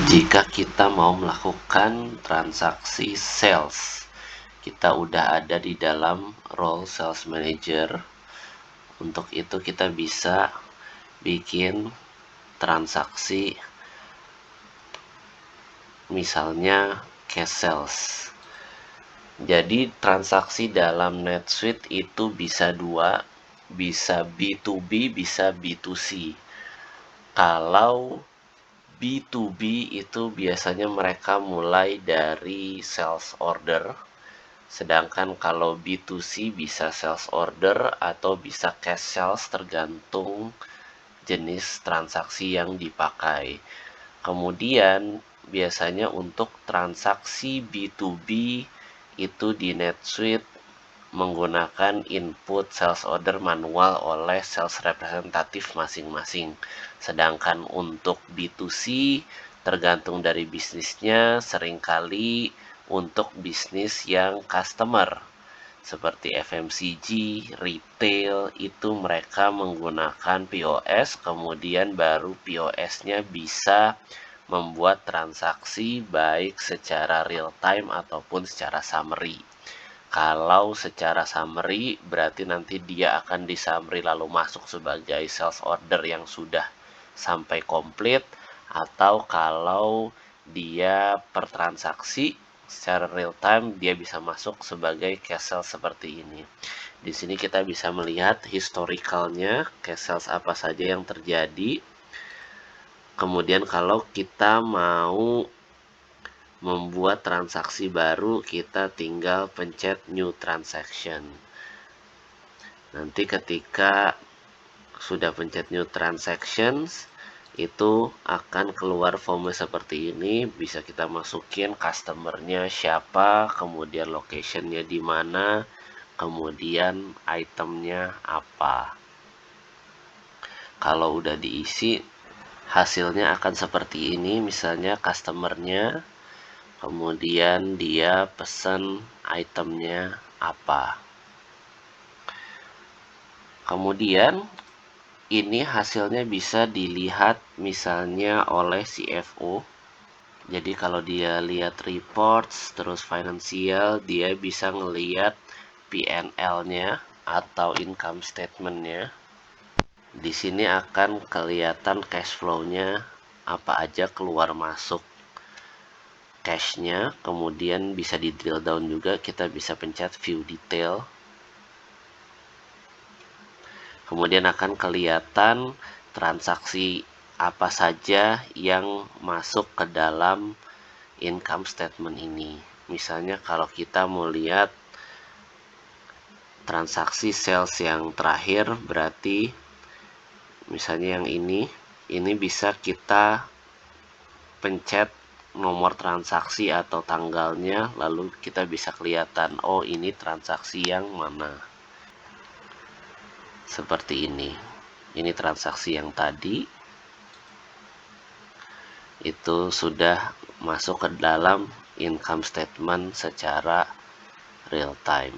Jika kita mau melakukan transaksi sales, kita udah ada di dalam role sales manager. Untuk itu kita bisa bikin transaksi, misalnya cash sales. Jadi transaksi dalam NetSuite itu bisa dua, bisa B2B, bisa B2C. Kalau B2B itu biasanya mereka mulai dari sales order, sedangkan kalau B2C bisa sales order atau bisa cash sales tergantung jenis transaksi yang dipakai. Kemudian biasanya untuk transaksi B2B itu di NetSuite menggunakan input sales order manual oleh sales representatif masing-masing. Sedangkan untuk B2C tergantung dari bisnisnya, seringkali untuk bisnis yang customer seperti FMCG, retail, itu mereka menggunakan POS, kemudian baru POS-nya bisa membuat transaksi baik secara real time ataupun secara summary. Kalau secara summary, berarti nanti dia akan di summary lalu masuk sebagai sales order yang sudah sampai komplit, atau kalau dia per transaksi secara real time dia bisa masuk sebagai cash sales seperti ini. Di sini kita bisa melihat historicalnya cash sales apa saja yang terjadi. Kemudian kalau kita mau membuat transaksi baru, kita tinggal pencet new transaction. Nanti ketika sudah pencet new transactions, itu akan keluar form seperti ini. Bisa kita masukin customernya siapa, kemudian locationnya di mana, kemudian itemnya apa. Kalau udah diisi, hasilnya akan seperti ini. Misalnya customernya, kemudian dia pesan itemnya apa. Kemudian ini hasilnya bisa dilihat misalnya oleh CFO. Jadi kalau dia lihat reports terus financial, dia bisa ngelihat P&L-nya atau income statement-nya. Di sini akan kelihatan cash flow-nya apa aja keluar masuk cash-nya. Kemudian bisa di drill down juga, kita bisa pencet view detail. Kemudian akan kelihatan transaksi apa saja yang masuk ke dalam income statement ini. Misalnya kalau kita mau lihat transaksi sales yang terakhir, berarti misalnya yang ini bisa kita pencet nomor transaksi atau tanggalnya, lalu kita bisa kelihatan, oh ini transaksi yang mana. Seperti ini. Ini transaksi yang tadi itu sudah masuk ke dalam income statement secara real time.